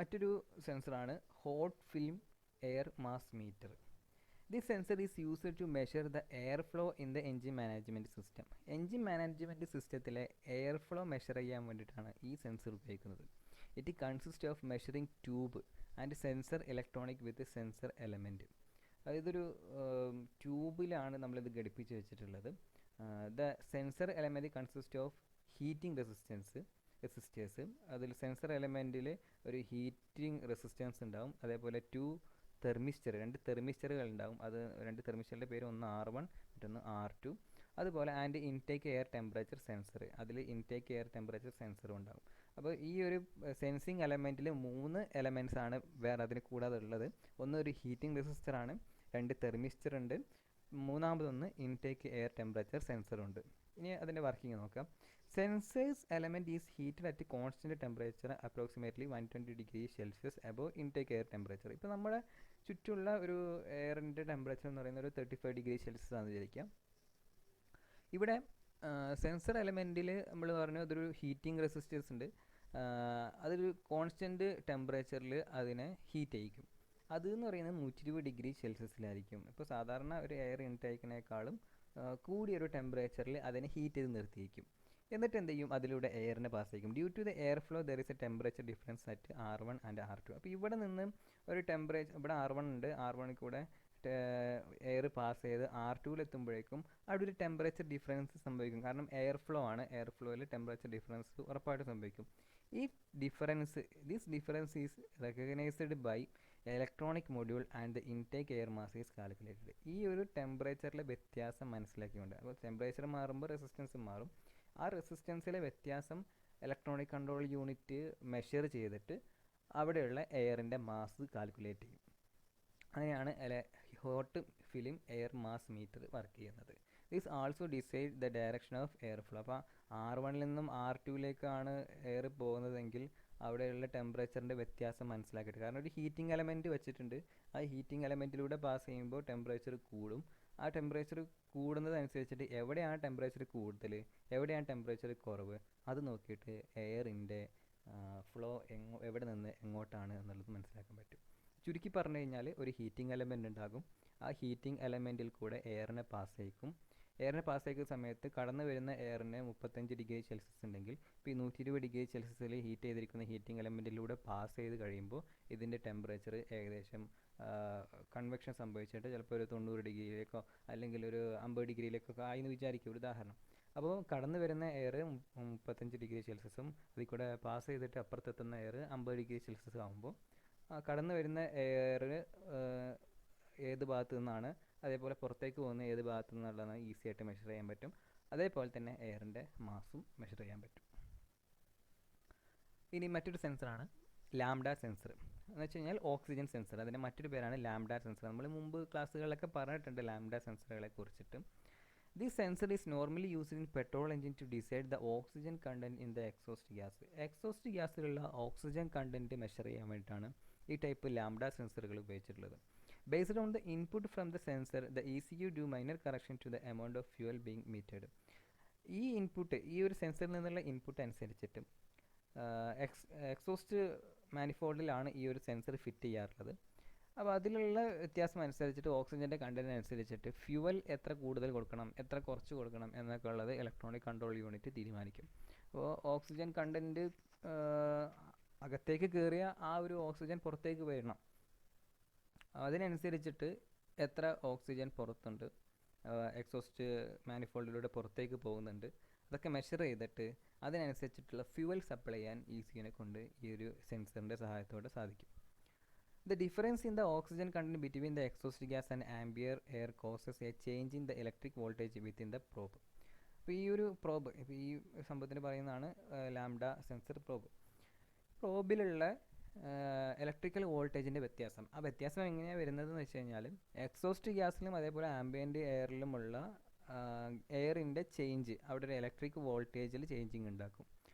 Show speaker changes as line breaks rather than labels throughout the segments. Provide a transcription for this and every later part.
മറ്റൊരു സെൻസറാണ് hot film air mass meter. This sensor is used to measure the airflow in the engine management system. Engine management സിസ്റ്റത്തിലെ air flow measure ചെയ്യാൻ വേണ്ടിയിട്ടാണ് ഈ sensor ഉപയോഗിക്കുന്നത്. It consist of measuring tube and sensor electronic with sensor element. ഇതൊരു ട്യൂബിലാണ് നമ്മളിത് ഘടിപ്പിച്ച് വെച്ചിട്ടുള്ളത്. The sensor element consist of heating resistors. അതിൽ sensor എലമെൻറ്റിൽ ഒരു ഹീറ്റിംഗ് റെസിസ്റ്റൻസ് ഉണ്ടാവും. അതേപോലെ രണ്ട് തെർമിസ്റ്ററുകൾ ഉണ്ടാവും. അത് രണ്ട് തെർമിസ്റ്ററിൻ്റെ പേര് ഒന്ന് R1 മറ്റൊന്ന് R2. അതുപോലെ and intake air temperature sensor, അതിൽ ഇൻടേക്ക് എയർ ടെമ്പറേച്ചർ സെൻസറും ഉണ്ടാവും. അപ്പോൾ ഈ ഒരു സെൻസിങ് എലമെൻറ്റിൽ 3 എലമെൻറ്റ്സ് ആണ് വേറെ അതിന് കൂടാതെ ഉള്ളത്. ഒന്ന് ഒരു ഹീറ്റിംഗ് റെസിസ്റ്ററാണ്, 2 തെർമിസ്റ്റർ ഉണ്ട്, മൂന്നാമതൊന്ന് ഇൻടേക്ക് എയർ ടെമ്പറേച്ചർ സെൻസറുണ്ട്. ഇനി അതിൻ്റെ വർക്കിംഗ് നോക്കാം. Sensors element is heated at constant temperature approximately 120°C above intake air temperature. ഇപ്പോൾ നമ്മുടെ ചുറ്റുമുള്ള ഒരു എയറിൻ്റെ ടെമ്പറേച്ചർ എന്ന് പറയുന്നത് ഒരു 35°C ആണെന്ന് വിചാരിക്കാം. ഇവിടെ സെൻസർ എലമെൻറ്റിൽ നമ്മൾ പറഞ്ഞു അതൊരു ഹീറ്റിംഗ് റെസിസ്റ്റേഴ്സ് ഉണ്ട്. അതൊരു കോൺസ്റ്റൻറ്റ് ടെമ്പറേച്ചറിൽ അതിനെ ഹീറ്റ് ചെയ്യിക്കും. അത് എന്ന് പറയുന്നത് 120°C. ഇപ്പോൾ സാധാരണ ഒരു എയർ ഇൻടേക്കിനേക്കാളും കൂടിയൊരു ടെമ്പറേച്ചറിൽ അതിനെ ഹീറ്റ് ചെയ്ത് നിർത്തിയിരിക്കും. എന്നിട്ട് എന്ത് ചെയ്യും, അതിലൂടെ എയറിനെ പാസ് ചെയ്യും. Due to the air flow there is a temperature difference at R1 and R2. അപ്പോൾ ഇവിടെ നിന്ന് ഒരു ടെമ്പറേച്ചർ, ഇവിടെ R1 ഉണ്ട്, R1 കൂടെ എയർ പാസ് ചെയ്ത് R2-ലെത്തുമ്പോഴേക്കും അവിടെ ഒരു ടെമ്പറേച്ചർ ഡിഫറൻസ് സംഭവിക്കും. കാരണം എയർ ഫ്ലോ ആണ്, എയർ ഫ്ലോയിൽ ടെമ്പറേച്ചർ ഡിഫറൻസ് ഉറപ്പായിട്ട് സംഭവിക്കും. This difference is recognised by electronic module and the intake air mass is calculated. ഈ ഒരു ടെമ്പറേച്ചറിലെ വ്യത്യാസം മനസ്സിലാക്കിക്കൊണ്ട്, അപ്പോൾ ടെമ്പറേച്ചർ മാറുമ്പോൾ റെസിസ്റ്റൻസ് മാറും. ആ റെസിസ്റ്റൻസിലെ വ്യത്യാസം ഇലക്ട്രോണിക് കൺട്രോൾ യൂണിറ്റ് മെഷർ ചെയ്തിട്ട് അവിടെയുള്ള എയറിൻ്റെ മാസ് കാൽക്കുലേറ്റ് ചെയ്യും. അങ്ങനെയാണ് hot film air mass meter work ചെയ്യുന്നത്. This also decide the direction of air flow. അപ്പോൾ R1 നിന്നും R2-ലേക്കാണ് എയർ പോകുന്നതെങ്കിൽ അവിടെയുള്ള ടെമ്പറേച്ചറിൻ്റെ വ്യത്യാസം മനസ്സിലാക്കിയിട്ട്, കാരണം ഒരു ഹീറ്റിംഗ് എലമെൻറ്റ് വെച്ചിട്ടുണ്ട്, ആ ഹീറ്റിംഗ് എലമെൻറ്റിലൂടെ പാസ് ചെയ്യുമ്പോൾ ടെമ്പറേച്ചർ കൂടും. ആ ടെമ്പറേച്ചർ കൂടുന്നതനുസരിച്ചിട്ട് എവിടെയാണ് ടെമ്പറേച്ചർ കൂടുതൽ, എവിടെയാണ് ടെമ്പറേച്ചർ കുറവ്, അത് നോക്കിയിട്ട് എയറിൻ്റെ ഫ്ലോ എവിടെ നിന്ന് എങ്ങോട്ടാണ് എന്നുള്ളത് മനസ്സിലാക്കാൻ പറ്റും. ചുരുക്കി പറഞ്ഞു കഴിഞ്ഞാൽ ഒരു ഹീറ്റിംഗ് എലമെൻ്റ് ഉണ്ടാകും. ആ ഹീറ്റിംഗ് എലമെൻറ്റിൽ കൂടെ എയറിനെ പാസ് ചെയ്യിക്കും. എയറിനെ പാസ് ചെയ്യിക്കുന്ന സമയത്ത് കടന്നു വരുന്ന എയറിന് 35°C ഉണ്ടെങ്കിൽ ഇപ്പോൾ ഈ 120°C ഹീറ്റ് ചെയ്തിരിക്കുന്ന ഹീറ്റിംഗ് എലമെൻറ്റിലൂടെ പാസ് ചെയ്ത് കഴിയുമ്പോൾ ഇതിൻ്റെ ടെമ്പറേച്ചർ ഏകദേശം കൺവെക്ഷൻ സംഭവിച്ചിട്ട് ചിലപ്പോൾ ഒരു 90°-ലേക്കോ അല്ലെങ്കിൽ ഒരു 50°-ലേക്കൊക്കെ ആയി എന്ന് വിചാരിക്കും, ഒരു ഉദാഹരണം. അപ്പോൾ കടന്നു വരുന്ന എയർ 35°C അതിൽ കൂടെ പാസ് ചെയ്തിട്ട് അപ്പുറത്തെത്തുന്ന എയർ 50°C ആകുമ്പോൾ കടന്നു വരുന്ന എയർ ഏത് ഭാഗത്തു നിന്നാണ്, അതേപോലെ പുറത്തേക്ക് പോകുന്ന ഏത് ഭാഗത്തു നിന്നുള്ളതാണ് ഈസി ആയിട്ട് മെഷർ ചെയ്യാൻ പറ്റും. അതേപോലെ തന്നെ എയറിൻ്റെ മാസും മെഷർ ചെയ്യാൻ പറ്റും. ഇനി മറ്റൊരു സെൻസറാണ് ലാംഡ സെൻസർ. എന്ന് വെച്ച് കഴിഞ്ഞാൽ ഓക്സിജൻ സെൻസർ, അതിൻ്റെ മറ്റൊരു പേരാണ് ലാംഡ സെൻസർ. നമ്മൾ മുമ്പ് ക്ലാസ്സുകളിലൊക്കെ പറഞ്ഞിട്ടുണ്ട് ലാംഡ സെൻസറുകളെ കുറിച്ചിട്ട്. This sensor is normally used in petrol engine to decide the oxygen content in the exhaust gas. Exhaust ഗ്യാസിലുള്ള ഓക്സിജൻ കണ്ടൻറ്റ് മെഷർ ചെയ്യാൻ വേണ്ടിയിട്ടാണ് ഈ ടൈപ്പ് ലാംഡ സെൻസറുകൾ ഉപയോഗിച്ചിട്ടുള്ളത്. Based on the input from the sensor the ECU do minor correction to the amount of fuel being metered. ഈ input, ഈ ഒരു സെൻസറിൽ നിന്നുള്ള ഇൻപുട്ട് അനുസരിച്ചിട്ട് എക്സോസ്റ്റ് മാനിഫോൾഡിലാണ് ഈ ഒരു സെൻസർ ഫിറ്റ് ചെയ്യാറുള്ളത്. അപ്പോൾ അതിലുള്ള വ്യത്യാസം അനുസരിച്ചിട്ട് ഓക്സിജൻ്റെ കണ്ടൻറ്റ് അനുസരിച്ചിട്ട് ഫ്യൂവൽ എത്ര കൂടുതൽ കൊടുക്കണം, എത്ര കുറച്ച് കൊടുക്കണം എന്നൊക്കെ ഉള്ളത് ഇലക്ട്രോണിക് കൺട്രോൾ യൂണിറ്റ് തീരുമാനിക്കും. അപ്പോൾ ഓക്സിജൻ കണ്ടൻറ്റ് അകത്തേക്ക് കയറിയ ആ ഒരു ഓക്സിജൻ പുറത്തേക്ക് വരണം, അതിനനുസരിച്ചിട്ട് എത്ര ഓക്സിജൻ പുറത്തുണ്ട്, എക്സോസ്റ്റ് മാനിഫോൾഡിലൂടെ പുറത്തേക്ക് പോകുന്നുണ്ട്, അതൊക്കെ മെഷർ ചെയ്തിട്ട് അതിനനുസരിച്ചിട്ടുള്ള ഫ്യൂവൽ സപ്ലൈ ചെയ്യാൻ ECUനെ കൊണ്ട് ഈ ഒരു സെൻസറിൻ്റെ സഹായത്തോടെ സാധിക്കും. The difference in the oxygen content between the exhaust gas and ambient air causes a change in the electric voltage within the probe. അപ്പോൾ ഈ ഒരു പ്രോബ്, ഇപ്പോൾ ഈ സംഭവത്തിന് പറയുന്നതാണ് ലാംഡ സെൻസർ പ്രോബ്. പ്രോബിലുള്ള ഇലക്ട്രിക്കൽ വോൾട്ടേജിൻ്റെ വ്യത്യാസം, ആ വ്യത്യാസം എങ്ങനെയാണ് വരുന്നതെന്ന് വെച്ച് കഴിഞ്ഞാൽ എക്സോസ്റ്റ് ഗ്യാസിലും അതേപോലെ ആംബിയൻ്റ് എയറിലുമുള്ള എയറിൻ്റെ ചേഞ്ച്, അവിടെ ഒരു ഇലക്ട്രിക് വോൾട്ടേജിൽ ചേഞ്ചിങ് ഉണ്ടാക്കും.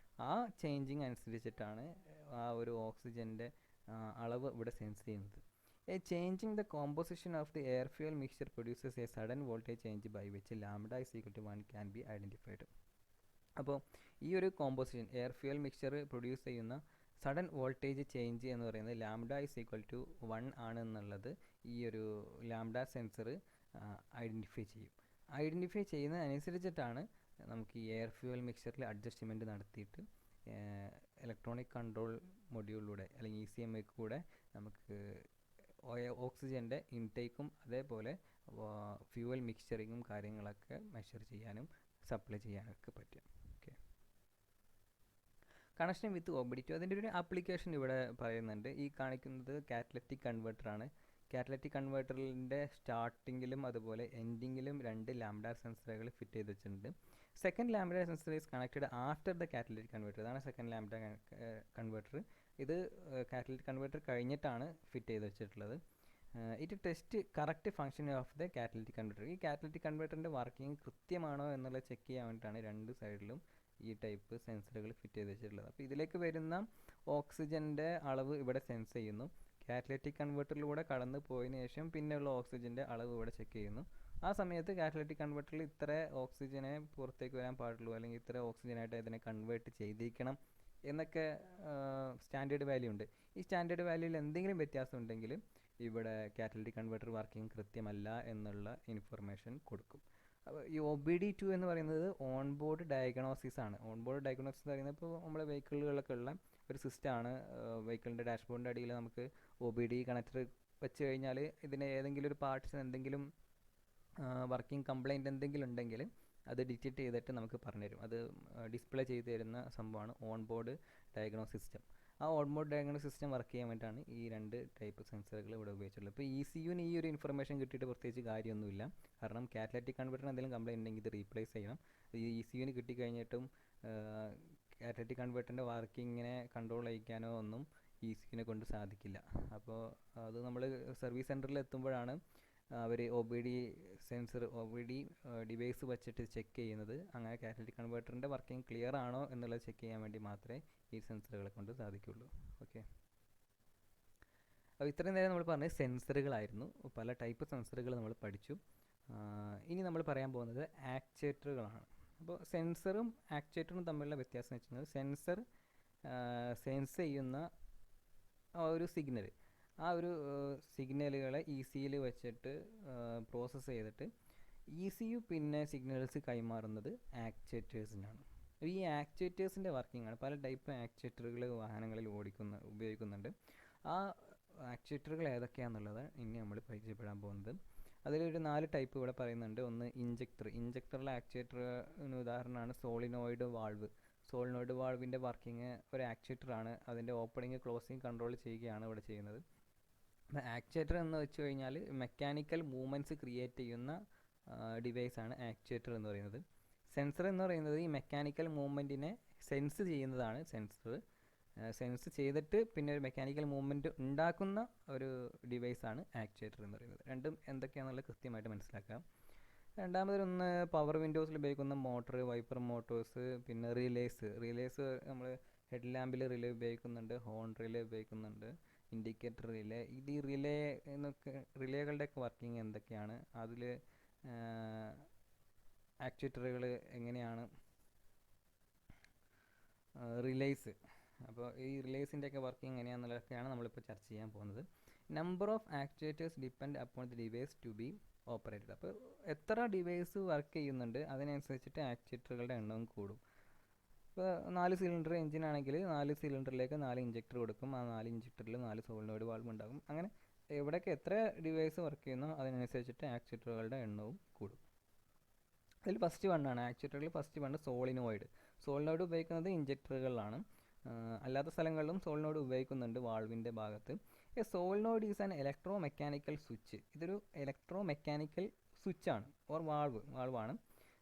ആ ചേഞ്ചിങ് അനുസരിച്ചിട്ടാണ് ആ ഒരു ഓക്സിജൻ്റെ അളവ് ഇവിടെ സെൻസ് ചെയ്യുന്നത്. Changing the composition of the air fuel mixture produces a sudden voltage change by which lambda is equal to 1 can be identified. അപ്പോൾ ഈ ഒരു composition, air fuel mixture produce ചെയ്യുന്ന സഡൻ വോൾട്ടേജ് ചേഞ്ച് എന്ന് പറയുന്നത് lambda is equal to 1 ആണെന്നുള്ളത് ഈ ഒരു lambda sensor identify ചെയ്യുന്നതനുസരിച്ചിട്ടാണ് നമുക്ക് ഈ എയർ ഫ്യൂവൽ മിക്സറിൽ അഡ്ജസ്റ്റ്മെൻറ്റ് നടത്തിയിട്ട് ഇലക്ട്രോണിക് കൺട്രോൾ മൊഡ്യൂളിലൂടെ അല്ലെങ്കിൽ ECM കൂടെ നമുക്ക് ഓക്സിജൻ്റെ ഇൻടേക്കും അതേപോലെ ഫ്യൂവൽ മിക്സ്ചറിങ്ങും കാര്യങ്ങളൊക്കെ മെഷർ ചെയ്യാനും സപ്ലൈ ചെയ്യാനൊക്കെ പറ്റും. ഓക്കെ, കണക്ഷൻ വിത്ത് OBD2 അതിൻ്റെ ഒരു ആപ്ലിക്കേഷൻ ഇവിടെ പറയുന്നുണ്ട്. ഈ കാണിക്കുന്നത് കാറ്റലറ്റിക് കൺവേർട്ടറാണ്. കാറ്റലറ്റിക് കൺവേർട്ടറിൻ്റെ സ്റ്റാർട്ടിങ്ങിലും അതുപോലെ എൻഡിങ്ങിലും 2 ലാംഡ സെൻസറുകൾ ഫിറ്റ് ചെയ്ത് വെച്ചിട്ടുണ്ട്. Second lambda sensor is connected after the catalytic converter. ഇതാണ് സെക്കൻഡ് ലാംഡ കൺവേർട്ടർ. ഇത് കാറ്റലറ്റിക് കൺവേർട്ടർ കഴിഞ്ഞിട്ടാണ് ഫിറ്റ് ചെയ്ത് വെച്ചിട്ടുള്ളത്. It test correct function of the catalytic converter. ഈ കാറ്റലറ്റിക് കൺവേർട്ടറിൻ്റെ വർക്കിംഗ് കൃത്യമാണോ എന്നുള്ളത് ചെക്ക് ചെയ്യാൻ വേണ്ടിയിട്ടാണ് 2 സൈഡിലും ഈ ടൈപ്പ് സെൻസറുകൾ ഫിറ്റ് ചെയ്ത് വെച്ചിട്ടുള്ളത്. അപ്പോൾ ഇതിലേക്ക് വരുന്ന ഓക്സിജൻ്റെ അളവ് ഇവിടെ സെൻസ് ചെയ്യുന്നു. കാറ്റലറ്റിക് കൺവേർട്ടറിലൂടെ കടന്നു പോയതിന് ശേഷം പിന്നെയുള്ള ഓക്സിജൻ്റെ അളവ് ഇവിടെ ചെക്ക് ചെയ്യുന്നു. ആ സമയത്ത് കാറ്റലറ്റിക് കൺവേർട്ടറിൽ ഇത്ര ഓക്സിജനെ പുറത്തേക്ക് വരാൻ പാടുള്ളൂ, അല്ലെങ്കിൽ ഇത്ര ഓക്സിജനായിട്ട് ഇതിനെ കൺവേർട്ട് ചെയ്തിരിക്കണം എന്നൊക്കെ സ്റ്റാൻഡേർഡ് വാല്യൂ ഉണ്ട്. ഈ സ്റ്റാൻഡേർഡ് വാല്യൂവിൽ എന്തെങ്കിലും വ്യത്യാസം ഉണ്ടെങ്കിൽ ഇവിടെ കാറ്റലറ്റിക് കൺവേർട്ടർ വർക്കിംഗ് കൃത്യമല്ല എന്നുള്ള ഇൻഫർമേഷൻ കൊടുക്കും. അപ്പോൾ ഈ OBD2 എന്ന് പറയുന്നത് ഓൺ ബോർഡ് ഡയഗ്നോസിസ് ആണ്. ഓൺ ബോർഡ് ഡയഗ്നോസിസ് എന്ന് പറയുന്നത് ഇപ്പോൾ നമ്മളെ വെഹിക്കിളുകളിലൊക്കെ ഉള്ള ഒരു സിസ്റ്റമാണ്. വെഹിക്കിളിൻ്റെ ഡാഷ്ബോർഡിൻ്റെ അടിയിൽ നമുക്ക് OBD കണക്ടർ വെച്ച് കഴിഞ്ഞാൽ ഇതിന് ഏതെങ്കിലും ഒരു പാർട്സിന് എന്തെങ്കിലും വർക്കിംഗ് കംപ്ലൈൻറ്റ് എന്തെങ്കിലും ഉണ്ടെങ്കിൽ അത് ഡിറ്റക്റ്റ് ചെയ്തിട്ട് നമുക്ക് പറഞ്ഞുതരും. അത് ഡിസ്പ്ലേ ചെയ്ത് തരുന്ന സംഭവമാണ് ഓൺ ബോർഡ് ഡയഗ്നോസിസ് സിസ്റ്റം. ആ on board diagnosis system work ചെയ്യാൻ വേണ്ടിയിട്ടാണ് ഈ 2 ടൈപ്പ് സെൻസറുകൾ ഇവിടെ ഉപയോഗിച്ചിട്ടുള്ളത്. ഇപ്പോൾ ECUവിന് ഈ ഒരു ഇൻഫർമേഷൻ കിട്ടിയിട്ട് പ്രത്യേകിച്ച് കാര്യമൊന്നുമില്ല. കാരണം കാറ്റലറ്റിക് കൺവേർട്ടറിന് എന്തെങ്കിലും കംപ്ലൈൻറ്റ് ഉണ്ടെങ്കിൽ ഇത് റീപ്ലേസ് ചെയ്യണം. ഈ ECUവിന് കിട്ടിക്കഴിഞ്ഞിട്ടും കാറ്റലറ്റിക് കൺവേർട്ടറിൻ്റെ വർക്കിങ്ങിനെ കൺട്രോൾ ചെയ്യിക്കാനോ ഒന്നും ECUവിനെ കൊണ്ട് സാധിക്കില്ല. അപ്പോൾ അത് നമ്മൾ സർവീസ് സെൻറ്ററിൽ എത്തുമ്പോഴാണ് അവർ OBD ഡിവൈസ് വെച്ചിട്ട് ചെക്ക് ചെയ്യുന്നത്. അങ്ങനെ കാറ്റലറ്റിക് കൺവേർട്ടറിൻ്റെ വർക്കിംഗ് ക്ലിയർ ആണോ എന്നുള്ളത് ചെക്ക് ചെയ്യാൻ വേണ്ടി മാത്രമേ ഈ സെൻസറുകളെ കൊണ്ട് സാധിക്കുള്ളൂ. ഓക്കെ, അപ്പോൾ ഇത്രയും നേരം നമ്മൾ പറഞ്ഞത് സെൻസറുകളായിരുന്നു. പല ടൈപ്പ് സെൻസറുകൾ നമ്മൾ പഠിച്ചു. ഇനി നമ്മൾ പറയാൻ പോകുന്നത് ആക്ച്വേറ്ററുകളാണ്. അപ്പോൾ സെൻസറും ആക്ച്വേറ്ററും തമ്മിലുള്ള വ്യത്യാസം എന്ന് വെച്ചാൽ സെൻസർ സെൻസ് ചെയ്യുന്ന ഒരു സിഗ്നൽ, ആ ഒരു സിഗ്നലുകളെ ECUയിൽ വെച്ചിട്ട് പ്രോസസ്സ് ചെയ്തിട്ട് ECU പിന്നെ സിഗ്നൽസ് കൈമാറുന്നത് ആക്ച്വേറ്റേഴ്സിനാണ്. ഈ ആക്ച്വേറ്റേഴ്സിൻ്റെ വർക്കിംഗ് ആണ്. പല ടൈപ്പ് ആക്ച്വേറ്ററുകൾ വാഹനങ്ങളിൽ ഉപയോഗിക്കുന്നുണ്ട്. ആ ആക്ച്വേറ്ററുകൾ ഏതൊക്കെയാണെന്നുള്ളത് ഇനി നമ്മൾ പരിചയപ്പെടാൻ പോകുന്നത്. അതിലൊരു 4 ടൈപ്പ് ഇവിടെ പറയുന്നുണ്ട്. ഒന്ന് ഇഞ്ചക്ടറിലെ ആക്ച്വേറ്ററിന് ഉദാഹരണമാണ് സോളിനോയിഡ് വാൾവ്. സോളിനോയിഡ് വാൾവിൻ്റെ വർക്കിംഗ് ഒരു ആക്ച്വേറ്ററാണ്. അതിൻ്റെ ഓപ്പണിങ് ക്ലോസിങ് കൺട്രോൾ ചെയ്യുകയാണ് ഇവിടെ ചെയ്യുന്നത്. ആക്ച്വേറ്റർ എന്ന് വെച്ച് കഴിഞ്ഞാൽ മെക്കാനിക്കൽ മൂവ്മെൻറ്റ്സ് ക്രിയേറ്റ് ചെയ്യുന്ന ഡിവൈസാണ് ആക്ച്വേറ്റർ എന്ന് പറയുന്നത്. സെൻസർ എന്ന് പറയുന്നത് ഈ മെക്കാനിക്കൽ മൂവ്മെൻറ്റിനെ സെൻസ് ചെയ്യുന്നതാണ് സെൻസർ. സെൻസ് ചെയ്തിട്ട് പിന്നെ ഒരു മെക്കാനിക്കൽ മൂവ്മെൻറ്റ് ഉണ്ടാക്കുന്ന ഒരു ഡിവൈസാണ് ആക്ച്വേറ്റർ എന്ന് പറയുന്നത്. രണ്ടും എന്തൊക്കെയാണെന്നുള്ളത് കൃത്യമായിട്ട് മനസ്സിലാക്കാം. രണ്ടാമതൊന്ന് പവർ വിൻഡോസിൽ ഉപയോഗിക്കുന്ന മോട്ടർ, വൈപ്പർ മോട്ടോഴ്സ്, പിന്നെ റിലേസ് നമ്മൾ ഹെഡ് ലാമ്പിൽ റിലേ ഉപയോഗിക്കുന്നുണ്ട്, ഹോൺ റിലേ ഉപയോഗിക്കുന്നുണ്ട്, ഇൻഡിക്കേറ്റർ റിലേ. ഇത് ഈ റിലേകളുടെയൊക്കെ വർക്കിംഗ് എന്തൊക്കെയാണ്, അതിൽ ആക്ച്വേറ്ററുകൾ എങ്ങനെയാണ്, റിലേസ്, അപ്പോൾ ഈ റിലേസിൻ്റെയൊക്കെ വർക്കിംഗ് എങ്ങനെയാണെന്നുള്ളതൊക്കെയാണ് നമ്മളിപ്പോൾ ചർച്ച ചെയ്യാൻ പോകുന്നത്. Number of actuators depend upon the device to be operated. അപ്പോൾ എത്ര ഡിവൈസ് വർക്ക് ചെയ്യുന്നുണ്ട് അതിനനുസരിച്ചിട്ട് ആക്ച്വേറ്ററുകളുടെ എണ്ണവും കൂടും. ഇപ്പോൾ 4 സിലിണ്ടർ എഞ്ചിൻ ആണെങ്കിൽ 4 സിലിണ്ടറിലേക്ക് 4 ഇഞ്ചക്ടർ കൊടുക്കും. ആ 4 ഇഞ്ചക്ടറിൽ 4 സോളിനോയിഡ് വാൾവ് ഉണ്ടാകും. അങ്ങനെ എവിടെയൊക്കെ എത്ര ഡിവൈസ് വർക്ക് ചെയ്യുന്നോ അതിനനുസരിച്ചിട്ട് ആക്ച്വേറ്ററുകളുടെ എണ്ണവും കൂടും. അതിൽ ഫസ്റ്റ് വണ്ണാണ് ആക്ച്വേറ്ററിൽ ഫസ്റ്റ് വണ്ണ് സോളിനോയിഡ് ഉപയോഗിക്കുന്നത് ഇഞ്ചക്ടറുകളിലാണ്. അല്ലാത്ത സ്ഥലങ്ങളിലും സോളിനോയിഡ് ഉപയോഗിക്കുന്നുണ്ട് വാൾവിൻ്റെ ഭാഗത്ത്. A solenoid is an electro mechanical switch. ഇതൊരു ഇലക്ട്രോ മെക്കാനിക്കൽ സ്വിച്ചാണ് ഓർ വാൾവാണ്.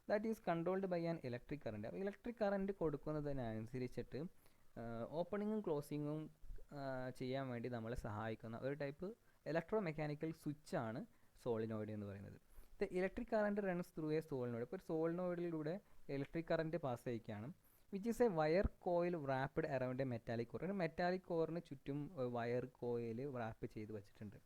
That is controlled by an electric current. അപ്പോൾ ഇലക്ട്രിക് കറണ്ട് കൊടുക്കുന്നതിനനുസരിച്ചിട്ട് ഓപ്പണിങ്ങും ക്ലോസിങ്ങും ചെയ്യാൻ വേണ്ടി നമ്മളെ സഹായിക്കുന്ന ഒരു ടൈപ്പ് ഇലക്ട്രോ മെക്കാനിക്കൽ സ്വിച്ചാണ് സോളിനോയിഡ് എന്ന് പറയുന്നത്. The electric current runs through a solenoid. ഇപ്പോൾ ഒരു സോളിനോയിഡിലൂടെ electric current pass ചെയ്യിക്കുകയാണ്. Which is a wire coil wrapped around a metallic core. ഒരു മെറ്റാലിക് കോറിന് ചുറ്റും വയർ കോയിൽ റാപ്പ് ചെയ്ത് വെച്ചിട്ടുണ്ട്,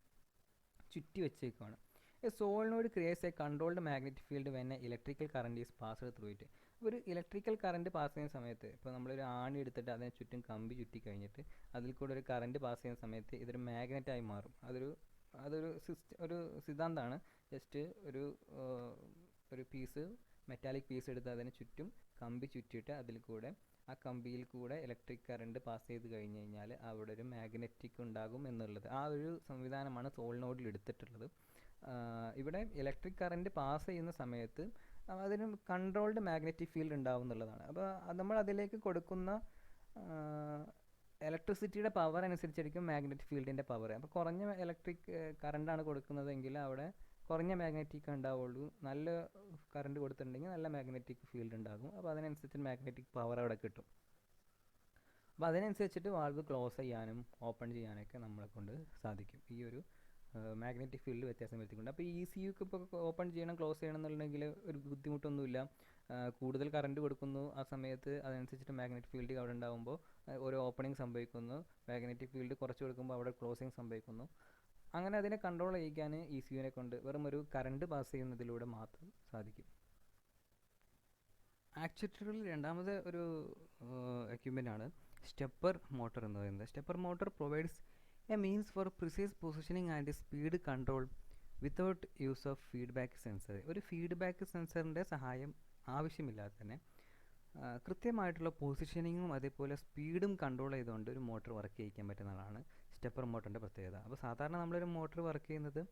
ചുറ്റി വെച്ചേക്കുവാണ്. A solenoid creates a controlled magnetic field when a electrical current is passed through it. ഒരു electrical current pass ചെയ്യുന്ന സമയത്ത് ഇപ്പോൾ നമ്മളൊരു ആണി എടുത്തിട്ട് അതിന് ചുറ്റും കമ്പി ചുറ്റി കഴിഞ്ഞിട്ട് അതിൽ കൂടെ ഒരു കറണ്ട് പാസ് ചെയ്യുന്ന സമയത്ത് ഇതൊരു മാഗ്നറ്റായി മാറും. ഒരു സിദ്ധാന്തമാണ്. ജസ്റ്റ് ഒരു പീസ് മെറ്റാലിക് പീസ് എടുത്ത് അതിന് ചുറ്റും കമ്പി ചുറ്റിയിട്ട് അതിൽ കൂടെ ആ കമ്പിയിൽ കൂടെ ഇലക്ട്രിക് കറണ്ട് പാസ് ചെയ്ത് കഴിഞ്ഞ് കഴിഞ്ഞാൽ അവിടെ ഒരു മാഗ്നറ്റിക് ഉണ്ടാകും എന്നുള്ളത്. ആ ഒരു സംവിധാനമാണ് സോളിനോയിഡിൽ എടുത്തിട്ടുള്ളത്. ഇവിടെ ഇലക്ട്രിക് കറണ്ട് പാസ് ചെയ്യുന്ന സമയത്ത് അതിന് കൺട്രോൾഡ് മാഗ്നറ്റിക് ഫീൽഡ് ഉണ്ടാവും എന്നുള്ളതാണ്. അപ്പോൾ നമ്മൾ അതിലേക്ക് കൊടുക്കുന്ന ഇലക്ട്രിസിറ്റിയുടെ പവർ അനുസരിച്ചായിരിക്കും മാഗ്നറ്റിക് ഫീൽഡിൻ്റെ പവർ. അപ്പോൾ കുറഞ്ഞ ഇലക്ട്രിക് കറണ്ടാണ് കൊടുക്കുന്നതെങ്കിൽ അവിടെ കുറഞ്ഞ മാഗ്നറ്റിക് ഉണ്ടാവുള്ളൂ. നല്ല കറണ്ട് കൊടുത്തിട്ടുണ്ടെങ്കിൽ നല്ല മാഗ്നറ്റിക് ഫീൽഡ് ഉണ്ടാകും. അപ്പോൾ അതിനനുസരിച്ച് മാഗ്നറ്റിക് പവർ അവിടെ കിട്ടും. അപ്പോൾ അതിനനുസരിച്ചിട്ട് വാൾവ് ക്ലോസ് ചെയ്യാനും ഓപ്പൺ ചെയ്യാനൊക്കെ നമ്മളെ കൊണ്ട് സാധിക്കും. ഈ ഒരു മാഗ്നറ്റിക് ഫീൽഡ് വ്യത്യാസം വരുത്തിക്കൊണ്ട്. അപ്പോൾ ECUക്ക് ഇപ്പോൾ ഓപ്പൺ ചെയ്യണം ക്ലോസ് ചെയ്യണം എന്നുണ്ടെങ്കിൽ ഒരു ബുദ്ധിമുട്ടൊന്നുമില്ല. കൂടുതൽ കറണ്ട് കൊടുക്കുന്നു ആ സമയത്ത് അതനുസരിച്ചിട്ട് മാഗ്നറ്റിക് ഫീൽഡ് അവിടെ ഉണ്ടാകുമ്പോൾ ഒരു ഓപ്പണിംഗ് സംഭവിക്കുന്നു. മാഗ്നറ്റിക് ഫീൽഡ് കുറച്ച് കൊടുക്കുമ്പോൾ അവിടെ ക്ലോസിങ് സംഭവിക്കുന്നു. അങ്ങനെ അതിനെ കൺട്രോൾ ചെയ്യിക്കാൻ ECUവിനെ കൊണ്ട് വെറും ഒരു കറണ്ട് പാസ് ചെയ്യുന്നതിലൂടെ മാത്രം സാധിക്കും. ആക്ച്വേറ്ററിൽ രണ്ടാമത്തെ ഒരു എക്യുപ്മെൻ്റ് ആണ് സ്റ്റെപ്പർ മോട്ടർ എന്ന് പറയുന്നത്. Stepper motor provides a means for precise positioning and speed control without use of feedback sensor. ഒരു ഫീഡ്ബാക്ക് സെൻസറിൻ്റെ സഹായം ആവശ്യമില്ലാതെ തന്നെ കൃത്യമായിട്ടുള്ള പൊസിഷനിങ്ങും അതേപോലെ സ്പീഡും കൺട്രോൾ ചെയ്തുകൊണ്ട് ഒരു മോട്ടർ വർക്ക് ചെയ്യിക്കാൻ പറ്റുന്നതാണ് സ്റ്റെപ്പർ മോട്ടറിൻ്റെ പ്രത്യേകത. അപ്പോൾ സാധാരണ നമ്മളൊരു മോട്ടർ വർക്ക് ചെയ്യുന്നത്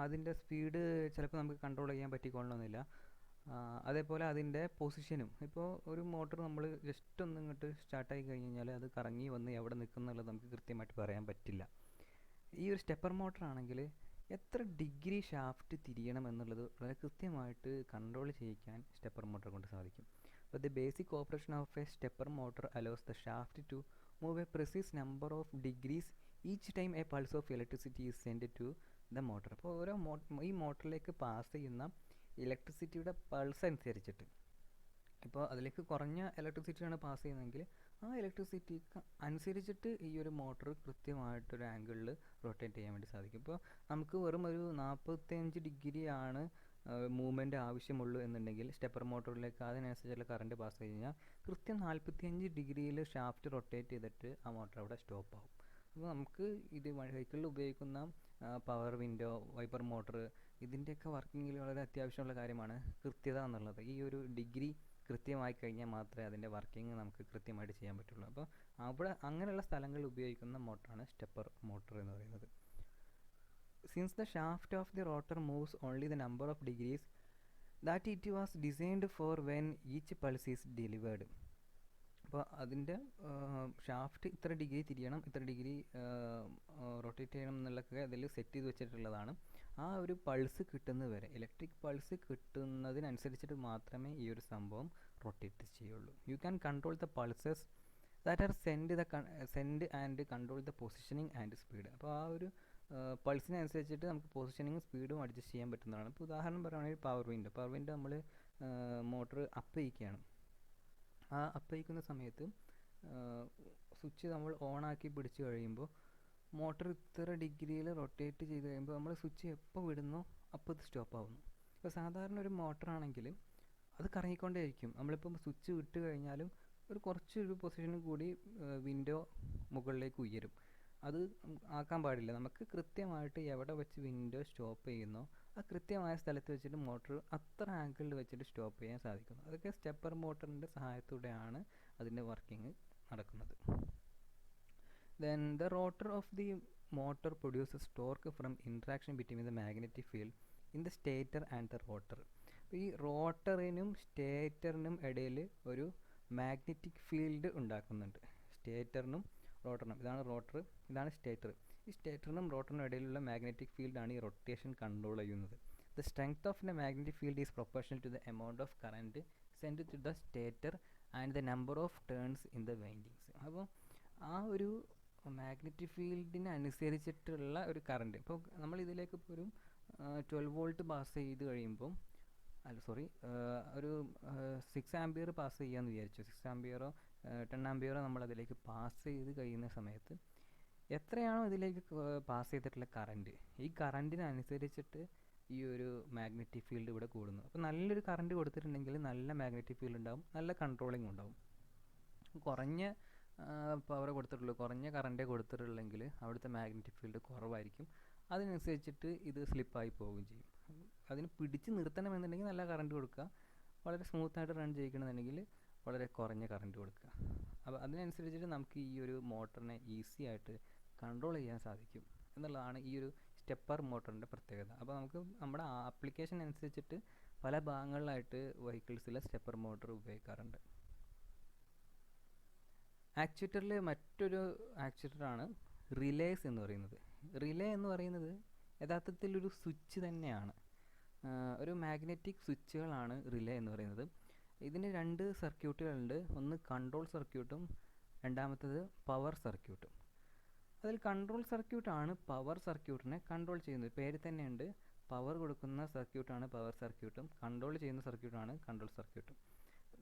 അതിൻ്റെ സ്പീഡ് ചിലപ്പോൾ നമുക്ക് കൺട്രോൾ ചെയ്യാൻ പറ്റിക്കൊള്ളണമെന്നില്ല. അതേപോലെ അതിൻ്റെ പൊസിഷനും. ഇപ്പോൾ ഒരു മോട്ടർ നമ്മൾ ജസ്റ്റ് ഒന്ന് ഇങ്ങോട്ട് സ്റ്റാർട്ടായി കഴിഞ്ഞ് കഴിഞ്ഞാൽ അത് കറങ്ങി വന്ന് എവിടെ നിൽക്കും എന്നുള്ളത് നമുക്ക് കൃത്യമായിട്ട് പറയാൻ പറ്റില്ല. ഈ ഒരു സ്റ്റെപ്പർ മോട്ടർ ആണെങ്കിൽ എത്ര ഡിഗ്രി ഷാഫ്റ്റ് തിരിയണം എന്നുള്ളത് വളരെ കൃത്യമായിട്ട് കൺട്രോൾ ചെയ്യിക്കാൻ സ്റ്റെപ്പർ മോട്ടർ കൊണ്ട് സാധിക്കും. അപ്പോൾ the basic operation of a stepper motor allows the shaft to move a precise number of degrees each time a pulse of electricity is send to the motor. അപ്പോൾ ഈ മോട്ടറിലേക്ക് pass ചെയ്യുന്ന ഇലക്ട്രിസിറ്റിയുടെ pulse അനുസരിച്ചിട്ട്, ഇപ്പോൾ അതിലേക്ക് കുറഞ്ഞ ഇലക്ട്രിസിറ്റിയാണ് പാസ് ചെയ്യുന്നതെങ്കിൽ ആ ഇലക്ട്രിസിറ്റിക്ക് അനുസരിച്ചിട്ട് ഈ ഒരു മോട്ടർ കൃത്യമായിട്ടൊരു ആംഗിളിൽ റൊട്ടേറ്റ് ചെയ്യാൻ വേണ്ടി സാധിക്കും. ഇപ്പോൾ നമുക്ക് വെറും ഒരു 45 ഡിഗ്രി ആണ് മൂവ്മെൻറ്റ് ആവശ്യമുള്ളൂ എന്നുണ്ടെങ്കിൽ സ്റ്റെപ്പർ മോട്ടറിലേക്ക് അതിനനുസരിച്ചുള്ള കറണ്ട് പാസ് കഴിഞ്ഞാൽ കൃത്യം 45 ഡിഗ്രിയിൽ ഷാഫ്റ്റ് റൊട്ടേറ്റ് ചെയ്തിട്ട് ആ മോട്ടർ അവിടെ സ്റ്റോപ്പ് ആവും. അപ്പോൾ നമുക്ക് ഇത് വെഹിക്കിളിൽ ഉപയോഗിക്കുന്ന പവർ വിൻഡോ, വൈപ്പർ മോട്ടർ ഇതിൻ്റെയൊക്കെ വർക്കിങ്ങിൽ വളരെ അത്യാവശ്യമുള്ള കാര്യമാണ് കൃത്യത എന്നുള്ളത്. ഈ ഒരു ഡിഗ്രി കൃത്യമായി കഴിഞ്ഞാൽ മാത്രമേ അതിൻ്റെ വർക്കിംഗ് നമുക്ക് കൃത്യമായിട്ട് ചെയ്യാൻ പറ്റുള്ളൂ. അപ്പോൾ അങ്ങനെയുള്ള സ്ഥലങ്ങളിൽ ഉപയോഗിക്കുന്ന മോട്ടറാണ് സ്റ്റെപ്പർ മോട്ടർ എന്ന് പറയുന്നത്. Since the shaft of the rotor moves only the number of degrees that it was designed for when each pulse is delivered. അപ്പോൾ അതിൻ്റെ ഷാഫ്റ്റ് ഇത്ര ഡിഗ്രി തിരിയണം, ഇത്ര ഡിഗ്രി റൊട്ടേറ്റ് ചെയ്യണം എന്നുള്ളതൊക്കെ അതിൽ സെറ്റ് ചെയ്ത് വെച്ചിട്ടുള്ളതാണ്. ആ ഒരു പൾസ് കിട്ടുന്നത് വരെ, ഇലക്ട്രിക് പൾസ് കിട്ടുന്നതിനനുസരിച്ചിട്ട് മാത്രമേ ഈ ഒരു സംഭവം റൊട്ടേറ്റ് ചെയ്യുള്ളൂ. You can control the pulses that are send and control the positioning and speed. അപ്പോൾ ആ ഒരു പൾസിനനുസരിച്ചിട്ട് നമുക്ക് പൊസിഷനിങ്ങും സ്പീഡും അഡ്ജസ്റ്റ് ചെയ്യാൻ പറ്റുന്നതാണ്. ഇപ്പോൾ ഉദാഹരണം പറയുകയാണെങ്കിൽ പവർ വിൻഡോ നമ്മൾ മോട്ടർ അപ്പ് ചെയ്യിക്കുകയാണ്. ആ അപ്പ് ചെയ്യിക്കുന്ന സമയത്ത് സ്വിച്ച് നമ്മൾ ഓണാക്കി പിടിച്ച് കഴിയുമ്പോൾ മോട്ടർ ഇത്ര ഡിഗ്രിയിൽ റൊട്ടേറ്റ് ചെയ്ത് കഴിയുമ്പോൾ നമ്മൾ സ്വിച്ച് എപ്പോൾ വിടുന്നോ അപ്പോൾ ഇത് സ്റ്റോപ്പ് ആവുന്നു. ഇപ്പോൾ സാധാരണ ഒരു മോട്ടറാണെങ്കിൽ അത് കറങ്ങിക്കൊണ്ടേയിരിക്കും. നമ്മളിപ്പം സ്വിച്ച് വിട്ട് കഴിഞ്ഞാലും കുറച്ചൊരു പൊസിഷനിൽ കൂടി വിൻഡോ മുകളിലേക്ക് ഉയരും. അത് ആക്കാൻ പാടില്ല. നമുക്ക് കൃത്യമായിട്ട് എവിടെ വെച്ച് വിൻഡോ സ്റ്റോപ്പ് ചെയ്യുന്നോ ആ കൃത്യമായ സ്ഥലത്ത് വെച്ചിട്ട് മോട്ടർ അത്ര ആംഗിളിൽ വെച്ചിട്ട് സ്റ്റോപ്പ് ചെയ്യാൻ സാധിക്കുന്നു. അതൊക്കെ സ്റ്റെപ്പർ മോട്ടറിൻ്റെ സഹായത്തോടെയാണ് അതിൻ്റെ വർക്കിംഗ് നടക്കുന്നത്. Then the rotor of the motor produces torque from interaction between the magnetic field in the stator and the rotor. ഈ റോട്ടറിനും സ്റ്റേറ്ററിനും ഇടയിൽ ഒരു മാഗ്നറ്റിക് ഫീൽഡ് ഉണ്ടാക്കുന്നുണ്ട്. സ്റ്റേറ്ററിനും റോട്ടറിനും, ഇതാണ് റോട്ടർ, ഇതാണ് സ്റ്റേറ്റർ. ഈ സ്റ്റേറ്ററിനും റോട്ടറിനും ഇടയിലുള്ള മാഗ്നറ്റിക് ഫീൽഡാണ് ഈ റൊട്ടേഷൻ കൺട്രോൾ ചെയ്യുന്നത്. The strength of the magnetic field is proportional to the amount of current sent to the stator and the number of turns in the windings. അപ്പോൾ ആ ഒരു മാഗ്നറ്റിക് ഫീൽഡിന് അനുസരിച്ചിട്ടുള്ള ഒരു കറണ്ട്, ഇപ്പോൾ നമ്മൾ ഇതിലേക്ക് ഇപ്പോൾ ഒരു 12 വോൾട്ട് പാസ് ചെയ്ത് കഴിയുമ്പോൾ ഒരു 6 ആംപിയർ പാസ് ചെയ്യാമെന്ന് വിചാരിച്ചു. 6 ആംപിയറോ 10 ആംപിയറോ നമ്മൾ അതിലേക്ക് പാസ് ചെയ്ത് കഴിയുന്ന സമയത്ത് എത്രയാണോ ഇതിലേക്ക് പാസ് ചെയ്തിട്ടുള്ള കറണ്ട്, ഈ കറണ്ടിനനുസരിച്ചിട്ട് ഈ ഒരു മാഗ്നറ്റിക് ഫീൽഡ് ഇവിടെ കൂടുന്നു. അപ്പോൾ നല്ലൊരു കറണ്ട് കൊടുത്തിട്ടുണ്ടെങ്കിൽ നല്ല മാഗ്നറ്റിക് ഫീൽഡ് ഉണ്ടാവും, നല്ല കൺട്രോളിങ് ഉണ്ടാവും. കുറഞ്ഞ പവർ കൊടുത്തിട്ടുള്ളൂ, കുറഞ്ഞ കറണ്ടേ കൊടുത്തിട്ടുള്ളെങ്കിൽ അവിടുത്തെ മാഗ്നറ്റിക് ഫീൽഡ് കുറവായിരിക്കും. അതിനനുസരിച്ചിട്ട് ഇത് സ്ലിപ്പായി പോവുകയും ചെയ്യും. അതിന് പിടിച്ച് നിർത്തണമെന്നുണ്ടെങ്കിൽ നല്ല കറണ്ട് കൊടുക്കുക, വളരെ സ്മൂത്തായിട്ട് റൺ ചെയ്യിക്കണമെന്നുണ്ടെങ്കിൽ വളരെ കുറഞ്ഞ കറണ്ട് കൊടുക്കുക. അപ്പോൾ അതിനനുസരിച്ചിട്ട് നമുക്ക് ഈ ഒരു മോട്ടറിനെ ഈസി ആയിട്ട് കൺട്രോൾ ചെയ്യാൻ സാധിക്കും എന്നുള്ളതാണ് ഈ ഒരു സ്റ്റെപ്പർ മോട്ടറിൻ്റെ പ്രത്യേകത. അപ്പോൾ നമുക്ക് നമ്മുടെ ആപ്ലിക്കേഷൻ അനുസരിച്ചിട്ട് പല ഭാഗങ്ങളിലായിട്ട് വെഹിക്കിൾസിലെ സ്റ്റെപ്പർ മോട്ടർ ഉപയോഗിക്കാറുണ്ട്. ആക്ച്വേറ്ററിൽ മറ്റൊരു ആക്ച്വേറ്ററാണ് റിലേസ് എന്ന് പറയുന്നത്. റിലേ എന്ന് പറയുന്നത് യഥാർത്ഥത്തിൽ ഒരു സ്വിച്ച് തന്നെയാണ്. ഒരു മാഗ്നറ്റിക് സ്വിച്ചുകളാണ് റിലേ എന്ന് പറയുന്നത്. ഇതിന് രണ്ട് സർക്യൂട്ടുകളുണ്ട്, ഒന്ന് കൺട്രോൾ സർക്യൂട്ടും രണ്ടാമത്തേത് പവർ സർക്യൂട്ടും. അതിൽ കൺട്രോൾ സർക്യൂട്ടാണ് പവർ സർക്യൂട്ടിനെ കൺട്രോൾ ചെയ്യുന്നത്. പേര് തന്നെയുണ്ട്, പവർ കൊടുക്കുന്ന സർക്യൂട്ടാണ് പവർ സർക്യൂട്ടും കൺട്രോൾ ചെയ്യുന്ന സർക്യൂട്ടാണ് കൺട്രോൾ സർക്യൂട്ടും.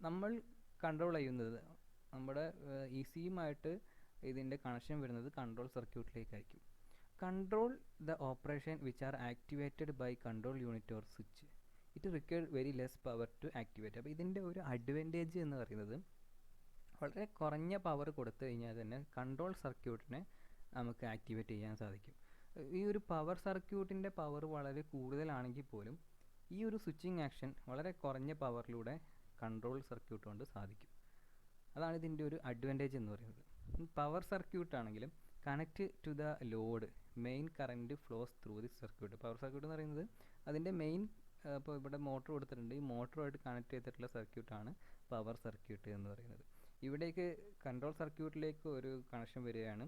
നമ്മൾ കൺട്രോൾ ചെയ്യുന്നത് നമ്മുടെ ECUമായിട്ട് ഇതിൻ്റെ കണക്ഷൻ വരുന്നത് കൺട്രോൾ സർക്യൂട്ടിലേക്കായിരിക്കും. Control the operation which are activated by control unit or switch. It require very less power to activate. അപ്പോൾ ഇതിൻ്റെ ഒരു അഡ്വാൻറ്റേജ് എന്ന് പറയുന്നത് വളരെ കുറഞ്ഞ പവർ കൊടുത്തു കഴിഞ്ഞാൽ തന്നെ കൺട്രോൾ സർക്യൂട്ടിനെ നമുക്ക് ആക്ടിവേറ്റ് ചെയ്യാൻ സാധിക്കും. ഈ ഒരു പവർ സർക്യൂട്ടിൻ്റെ പവർ വളരെ കൂടുതലാണെങ്കിൽ പോലും ഈ ഒരു സ്വിച്ചിങ് ആക്ഷൻ വളരെ കുറഞ്ഞ പവറിലൂടെ കൺട്രോൾ സർക്യൂട്ട് കൊണ്ട് സാധിക്കും. അതാണ് ഇതിൻ്റെ ഒരു അഡ്വാൻറ്റേജ് എന്ന് പറയുന്നത്. പവർ സർക്യൂട്ട് ആണെങ്കിലും connect to the load main current flows through the circuit. Power circuit എന്ന് പറയുന്നത് അതിൻ്റെ മെയിൻ, ഇപ്പോൾ ഇവിടെ മോട്ടർ കൊടുത്തിട്ടുണ്ട്, ഈ മോട്ടറുമായിട്ട് കണക്ട് ചെയ്തിട്ടുള്ള സർക്യൂട്ടാണ് പവർ സർക്യൂട്ട് എന്ന് പറയുന്നത്. ഇവിടേക്ക് കൺട്രോൾ സർക്യൂട്ടിലേക്ക് ഒരു കണക്ഷൻ വരികയാണ്.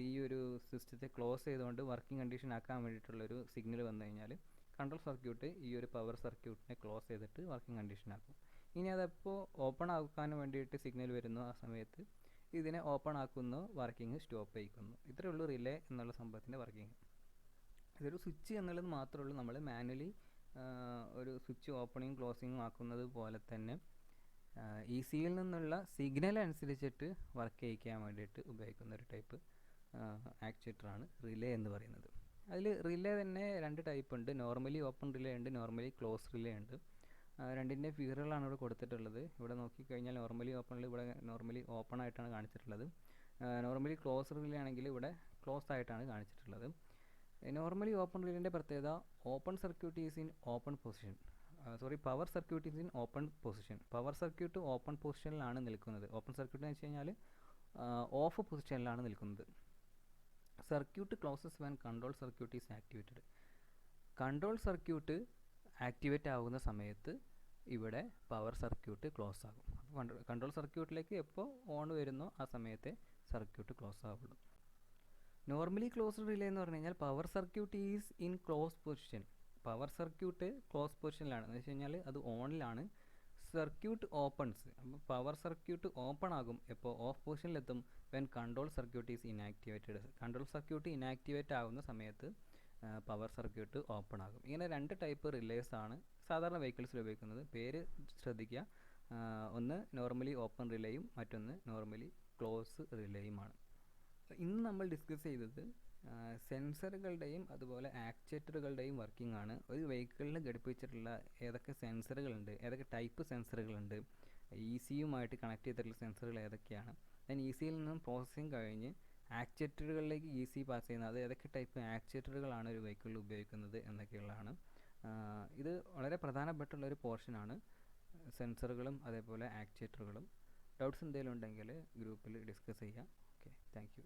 ഈ ഒരു സിസ്റ്റത്തെ ക്ലോസ് ചെയ്തുകൊണ്ട് വർക്കിംഗ് കണ്ടീഷൻ ആക്കാൻ വേണ്ടിയിട്ടുള്ളൊരു സിഗ്നൽ വന്നു കഴിഞ്ഞാൽ കൺട്രോൾ സർക്യൂട്ട് ഈ ഒരു പവർ സർക്യൂട്ടിനെ ക്ലോസ് ചെയ്തിട്ട് വർക്കിംഗ് കണ്ടീഷൻ ആക്കും. ഇനി അതപ്പോൾ ഓപ്പൺ ആക്കാൻ വേണ്ടിയിട്ട് സിഗ്നൽ വരുന്നു, ആ സമയത്ത് ഇതിനെ ഓപ്പൺ ആക്കുന്നു, വർക്കിംഗ് സ്റ്റോപ്പ് ചെയ്യിക്കുന്നു. ഇത്രയേ ഉള്ളൂ റിലേ എന്നുള്ള സംഭവത്തിൻ്റെ വർക്കിംഗ്. ഇതൊരു സ്വിച്ച് എന്നുള്ളത് മാത്രമേ ഉള്ളൂ. നമ്മൾ മാനുവലി ഒരു സ്വിച്ച് ഓപ്പണിങ് ക്ലോസിങ്ങും ആക്കുന്നത് പോലെ തന്നെ ECUയിൽ നിന്നുള്ള സിഗ്നൽ അനുസരിച്ചിട്ട് വർക്ക് ചെയ്യിക്കാൻ വേണ്ടിയിട്ട് ഉപയോഗിക്കുന്ന ഒരു ടൈപ്പ് ആക്ച്വേറ്ററാണ് റിലേ എന്ന് പറയുന്നത്. അതിൽ റിലേ തന്നെ രണ്ട് ടൈപ്പ് ഉണ്ട്, നോർമലി ഓപ്പൺ റിലേ ഉണ്ട്, നോർമലി ക്ലോസ് റിലേ ഉണ്ട്. രണ്ടിൻ്റെ ഫിഗറുകളാണ് ഇവിടെ കൊടുത്തിട്ടുള്ളത്. ഇവിടെ നോക്കിക്കഴിഞ്ഞാൽ നോർമലി ഓപ്പണിൽ ഇവിടെ നോർമലി ഓപ്പൺ ആയിട്ടാണ് കാണിച്ചിട്ടുള്ളത്. നോർമലി ക്ലോസ് റിലേ ആണെങ്കിൽ ഇവിടെ ക്ലോസ് ആയിട്ടാണ് കാണിച്ചിട്ടുള്ളത്. നോർമലി ഓപ്പൺ റിലേൻ്റെ പ്രത്യേകത open circuit is in open position, power circuit is in open position. Power circuit open പൊസിഷനിലാണ് നിൽക്കുന്നത്. ഓപ്പൺ സർക്യൂട്ട് എന്ന് വെച്ച് കഴിഞ്ഞാൽ ഓഫ് പൊസിഷനിലാണ് നിൽക്കുന്നത്. Circuit closes when control circuit is activated. Control circuit activate ആകുന്ന സമയത്ത് ഇവിടെ പവർ സർക്യൂട്ട് ക്ലോസ് ആകും. അപ്പോൾ കൺട്രോൾ സർക്യൂട്ടിലേക്ക് എപ്പോൾ ഓൺ വരുന്നോ ആ സമയത്തെ സർക്യൂട്ട് ക്ലോസ് ആവുള്ളൂ. നോർമലി ക്ലോസ്ഡ് റിലേ എന്ന് പറഞ്ഞു കഴിഞ്ഞാൽ power circuit is in close position. Power circuit close പൊസിഷനിലാണ് എന്ന് വെച്ച് കഴിഞ്ഞാൽ അത് ഓണിലാണ്. സർക്യൂട്ട് ഓപ്പൺസ്, അപ്പോൾ പവർ സർക്യൂട്ട് ഓപ്പൺ ആകും എപ്പോൾ ഓഫ് പൊസിഷനിലെത്തും when control circuit is inactivated. Control circuit inactivate ആകുന്ന സമയത്ത് പവർ സർക്യൂട്ട് ഓപ്പൺ ആകും. ഇങ്ങനെ രണ്ട് ടൈപ്പ് റിലേസ് ആണ് സാധാരണ വെഹിക്കിൾസിൽ ഉപയോഗിക്കുന്നത്. പേര് ശ്രദ്ധിക്കുക, ഒന്ന് നോർമലി ഓപ്പൺ റിലേയും മറ്റൊന്ന് നോർമലി ക്ലോസ് റിലേയുമാണ്. ഇന്ന് നമ്മൾ ഡിസ്കസ് ചെയ്തത് സെൻസറുകളുടെയും അതുപോലെ ആക്ച്വേറ്ററുകളുടെയും വർക്കിംഗ് ആണ്. ഒരു വെഹിക്കിളിന് ഘടിപ്പിച്ചിട്ടുള്ള ഏതൊക്കെ സെൻസറുകളുണ്ട്, ഏതൊക്കെ ടൈപ്പ് സെൻസറുകളുണ്ട്, ECUമായിട്ട് കണക്ട് ചെയ്തിട്ടുള്ള സെൻസറുകൾ ഏതൊക്കെയാണ്, ദെൻ ECUയിൽ നിന്നും പ്രോസസ്സിങ് കഴിഞ്ഞ് ആക്ച്വേറ്ററുകളിലേക്ക് EC പാസ് ചെയ്യുന്നത്, അത് ഏതൊക്കെ ടൈപ്പ് ആക്ച്വേറ്ററുകളാണ് ഒരു വെഹിക്കിളിൽ ഉപയോഗിക്കുന്നത് എന്നൊക്കെയുള്ളതാണ്. ഇത് വളരെ പ്രധാനപ്പെട്ടുള്ളൊരു പോർഷനാണ്, സെൻസറുകളും അതേപോലെ ആക്ച്വേറ്ററുകളും. ഡൗട്ട്സ് എന്തെങ്കിലും ഉണ്ടെങ്കിൽ ഗ്രൂപ്പിൽ ഡിസ്കസ് ചെയ്യാം. Okay, thank you.